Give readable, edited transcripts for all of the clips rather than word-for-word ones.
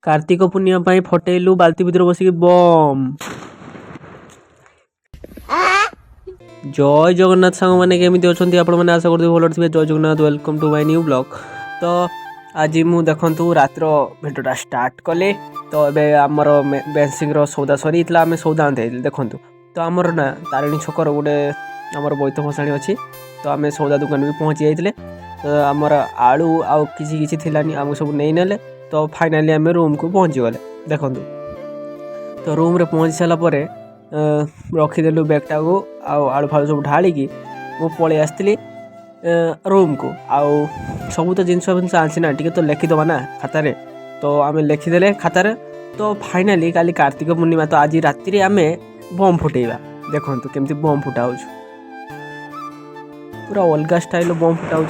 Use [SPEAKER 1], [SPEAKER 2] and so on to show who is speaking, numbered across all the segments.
[SPEAKER 1] कार्तिक पूर्णिमा फटेलु बाल्टी भितर बसिक बम। जय जगन्नाथ सांग मैंने केमी अच्छा आपण मैंने आशा करते भल थे। जय Jagannath welcome to my new blog. तो आज मु देखु रात्र भिडियोटा स्टार्ट कले। तो ये आमर बेसिंग सौदा सरी आम सौदा आनते देखु। तो आमर ना तारिणी छकर गोटे आमर बैत भसाणी अच्छी। तो आम सौदा दुकान भी पहुँची जाते। तो आमर आलू आउ किसी थिलानी आमको सब नहीं नेले। तो फाइनाली आम रूम को पहुँची गले देखु। तो रूम रे पहुँची सारापर रखीदेलु बैगटा को आलू फालू सब ढालिकी मु पलि आसती रूम को। आउ सब तो जिनस फिनस आसी ना टी तो लिखिदबा ना खातार। तो आम लिखिदेले खातार। तो फाइनाली काली कार्तिक पूर्णिमा। तो आज राति आम बम फुटेबा देखु केमती बम फुटा हो पूरा अलग स्टाइल बम फुटा हो।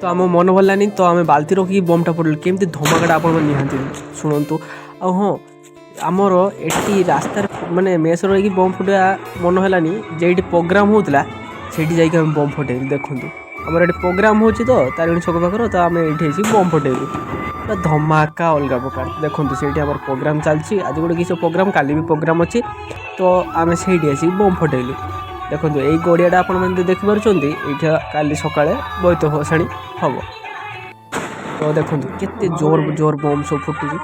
[SPEAKER 1] तो आम मन भलानी। तो आम बाल्टी रखी बमटा फुटल केमती धमाकाटा आप निहांती शुणु। हाँ आमर एटी रास्तार माने मेस रही बम फुटा मन है जेटी प्रोग्राम होता से बम फुटे देखु। आमर ये प्रोग्राम हो तो तारिणी छक पाखर। तो आम ये बम फुटेलु पूरा धमाका अलग प्रकार देखु। से आम प्रोग्राम चलती आज गोटे किसी प्रोग्राम काली भी प्रोग्राम अच्छी। तो आम से बम फुटेलु देखो। यही गड़ियाटा आप देखिपुं ये काली सका बैत भसाणी हम। तो देखो केते जोर जोर बम सब फुटुची।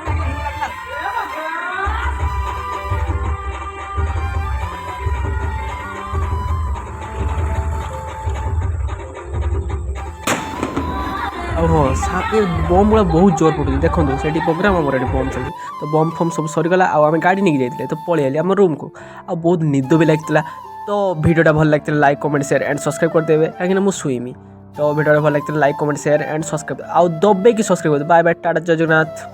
[SPEAKER 1] हाँ ये बम गुला बहुत जोर फुटुची देखो। से प्रोग्राम आम बम चलती। तो बम फम सब सरीगला आम गाड़ी नहीं जाते। तो पलि आम रूम को आ बहुत निद भी लगता। तो वीडियोटा भल लगता like comment share and subscribe करदेवे कहीं मुझे शुईमी। तो वीडियोटा भल लगता like comment share and subscribe आउ दबे कि सब्सक्राइब। बाय बाय टाटा जय जगन्नाथ।